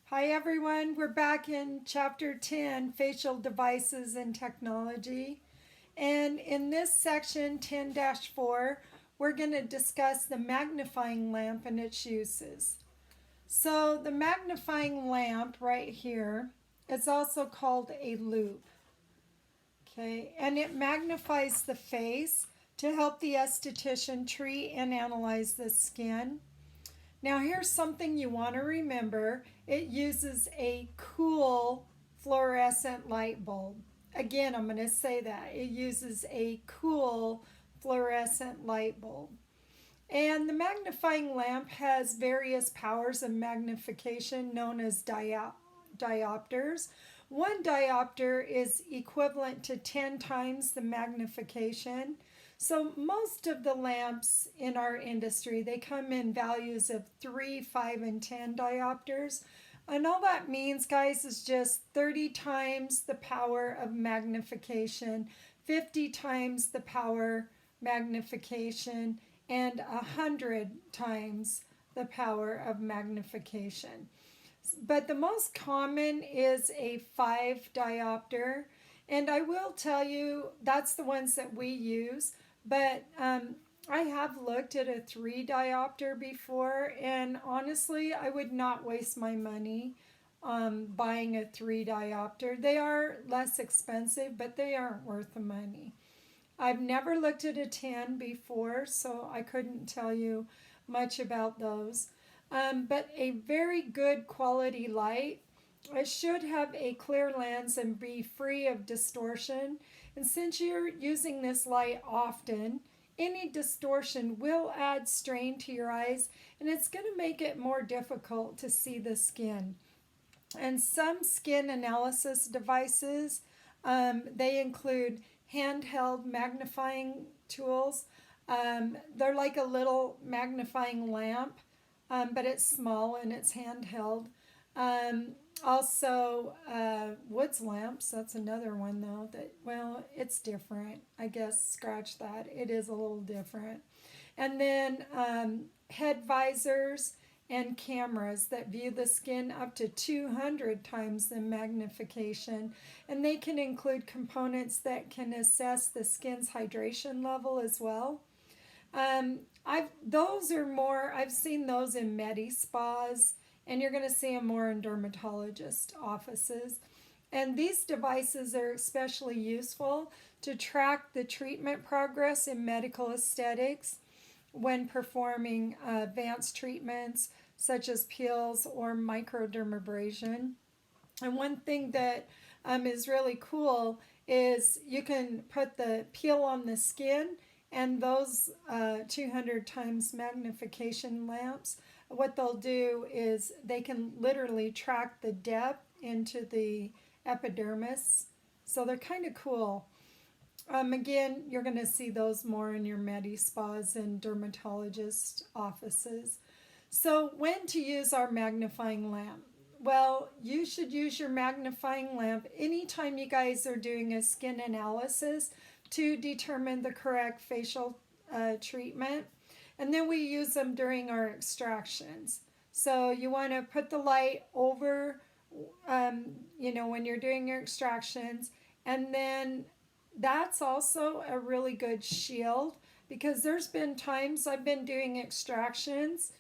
Hi everyone, we're back in chapter 10, Facial Devices and Technology. And in this section 10-4, we're going to discuss the magnifying lamp and its uses. So the magnifying lamp right here is also called a loupe. Okay, and it magnifies the face to help the esthetician treat and analyze the skin. Now, here's something you want to remember, it uses a cool fluorescent light bulb. Again, I'm going to say that it uses a cool fluorescent light bulb. And the magnifying lamp has various powers of magnification known as diopters. One diopter is equivalent to 10 times the magnification. So most of the lamps in our industry, they come in values of 3, 5, and 10 diopters. And all that means, guys, is just 30 times the power of magnification, 50 times the power magnification, and 100 times the power of magnification. But the most common is a 5 diopter, and I will tell you that's the ones that we use. But I have looked at a 3 diopter before, and honestly, I would not waste my money buying a 3 diopter. They are less expensive, but they aren't worth the money. I've never looked at a 10 before, so I couldn't tell you much about those. But a very good quality light. It should have a clear lens and be free of distortion. And since you're using this light often, any distortion will add strain to your eyes, and it's going to make it more difficult to see the skin. And some skin analysis devices, they include handheld magnifying tools. They're like a little magnifying lamp, but it's small and it's handheld. Also, Woods lamps, that's another one though, that, well, it's different. I guess, scratch that. It is a little different. And then head visors and cameras that view the skin up to 200 times the magnification. And they can include components that can assess the skin's hydration level as well. I've seen those in medi spas, and you're going to see them more in dermatologist offices. And these devices are especially useful to track the treatment progress in medical aesthetics when performing advanced treatments such as peels or microdermabrasion. And one thing that is really cool is you can put the peel on the skin, and those 200 times magnification lamps, what they'll do is they can literally track the depth into the epidermis. So they're kind of cool. Again, you're going to see those more in your medi spas and dermatologist offices. So, when to use our magnifying lamp? Well, you should use your magnifying lamp anytime you guys are doing a skin analysis to determine the correct facial treatment. And then we use them during our extractions. So, you want to put the light over, when you're doing your extractions, and then that's also a really good shield, because there's been times I've been doing extractions,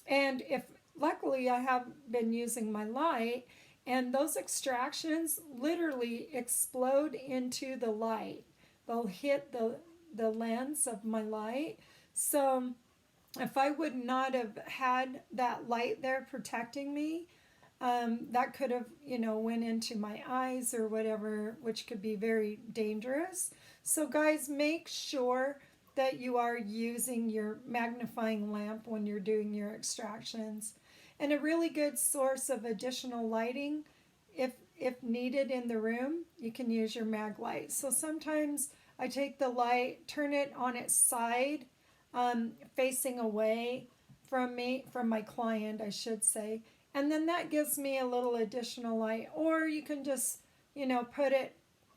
and if luckily I have been using my light, and those extractions literally explode into the light. They'll hit the lens of my light. So if I would not have had that light there protecting me, that could have, went into my eyes or whatever, which could be very dangerous. So guys, make sure that you are using your magnifying lamp when you're doing your extractions. And a really good source of additional lighting, if needed in the room, you can use your mag light. So sometimes I take the light, turn it on its side, facing away from my client, I should say, and then that gives me a little additional light. Or you can just, put it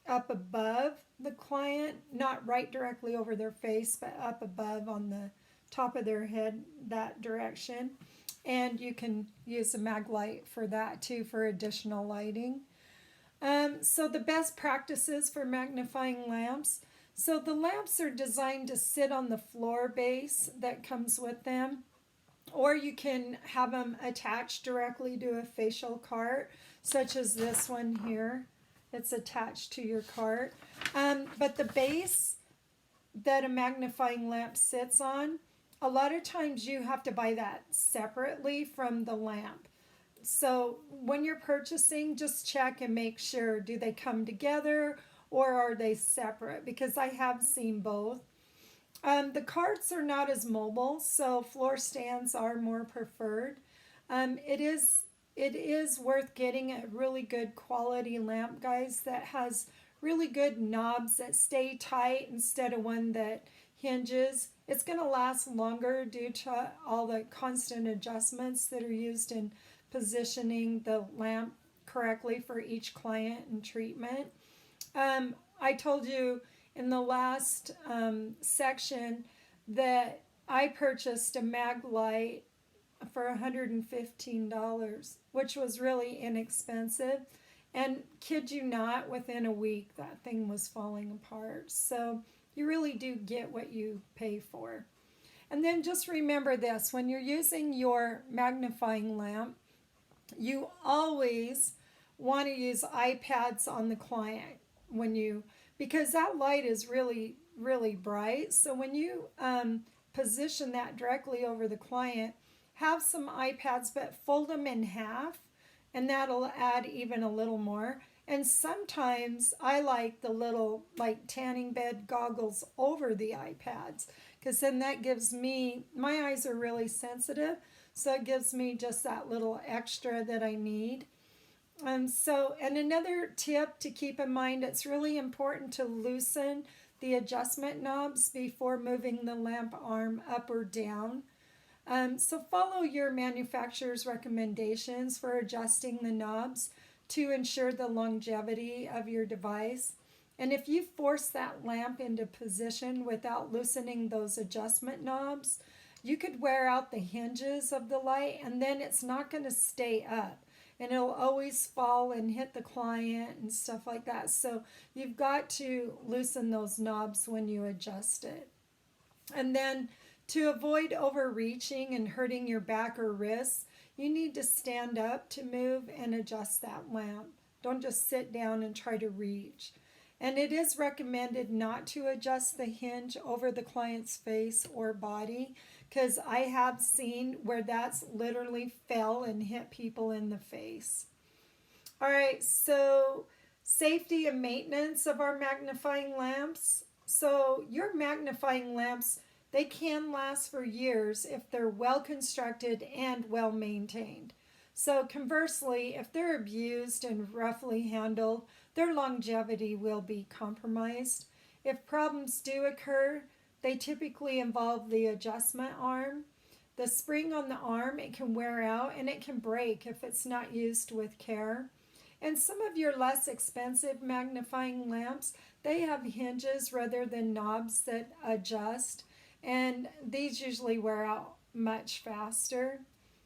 up above the client, not right directly over their face, but up above on the top of their head, that direction. And you can use a mag light for that too, for additional lighting. So the best practices for magnifying lamps. So the lamps are designed to sit on the floor base that comes with them, or you can have them attached directly to a facial cart, such as this one here. It's attached to your cart. But the base that a magnifying lamp sits on, a lot of times you have to buy that separately from the lamp. So when you're purchasing, just check and make sure, do they come together or are they separate? Because I have seen both. The carts are not as mobile, so floor stands are more preferred. It is worth getting a really good quality lamp, guys, that has really good knobs that stay tight instead of one that hinges. It's going to last longer due to all the constant adjustments that are used in positioning the lamp correctly for each client and treatment. I told you in the last section that I purchased a mag light for $115, which was really inexpensive. And kid you not, within a week that thing was falling apart. So you really do get what you pay for. And then just remember this, when you're using your magnifying lamp, you always want to use iPads on the client because that light is really, really bright. So when you position that directly over the client, have some iPads, but fold them in half, and that'll add even a little more. And sometimes I like the little tanning bed goggles over the iPads, because then that gives me, my eyes are really sensitive, so it gives me just that little extra that I need. And another tip to keep in mind, it's really important to loosen the adjustment knobs before moving the lamp arm up or down. So follow your manufacturer's recommendations for adjusting the knobs to ensure the longevity of your device. And if you force that lamp into position without loosening those adjustment knobs, you could wear out the hinges of the light, and then it's not going to stay up. And it'll always fall and hit the client and stuff like that. So you've got to loosen those knobs when you adjust it. And then to avoid overreaching and hurting your back or wrists, you need to stand up to move and adjust that lamp. Don't just sit down and try to reach. And it is recommended not to adjust the hinge over the client's face or body, because I have seen where that's literally fell and hit people in the face. All right, so safety and maintenance of our magnifying lamps. So your magnifying lamps, they can last for years if they're well constructed and well maintained. So conversely, if they're abused and roughly handled, their longevity will be compromised. If problems do occur, they typically involve the adjustment arm. The spring on the arm, it can wear out and it can break if it's not used with care. And some of your less expensive magnifying lamps, they have hinges rather than knobs that adjust, and these usually wear out much faster.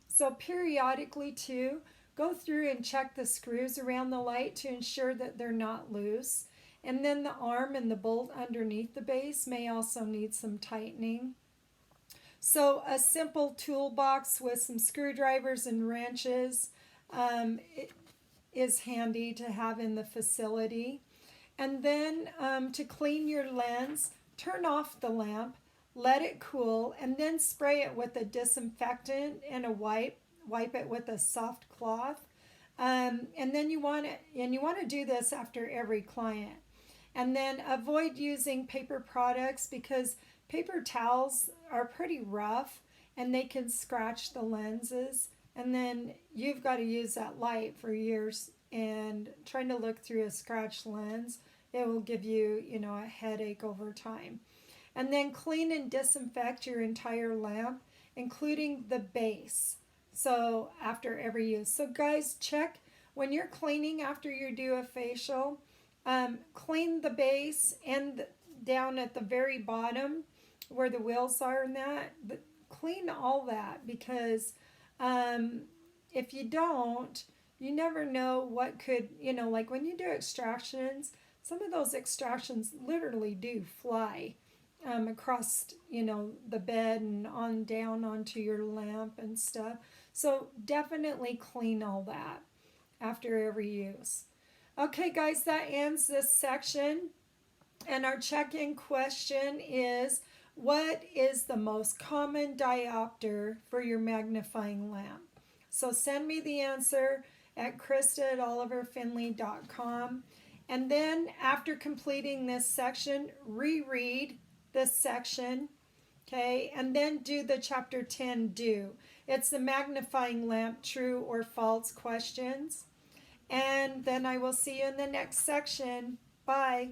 So periodically too, go through and check the screws around the light to ensure that they're not loose. And then the arm and the bolt underneath the base may also need some tightening. So a simple toolbox with some screwdrivers and wrenches is handy to have in the facility. And then to clean your lens, turn off the lamp, let it cool, and then spray it with a disinfectant and a wipe. Wipe it with a soft cloth. And then you want to do this after every client. And then avoid using paper products, because paper towels are pretty rough and they can scratch the lenses. And then you've got to use that light for years, and trying to look through a scratched lens, it will give you, a headache over time. And then clean and disinfect your entire lamp, including the base. So after every use. So guys, check when you're cleaning after you do a facial. Clean the base and down at the very bottom where the wheels are and that. But clean all that, because Um, if you don't, you never know what could, like when you do extractions, some of those extractions literally do fly across, the bed and on down onto your lamp and stuff. So definitely clean all that after every use. Okay, guys, that ends this section. And our check-in question is, what is the most common diopter for your magnifying lamp? So send me the answer at krista@oliverfinley.com. And then after completing this section, reread this section, okay? And then do the chapter 10 do. It's the magnifying lamp true or false questions. And then I will see you in the next section. Bye.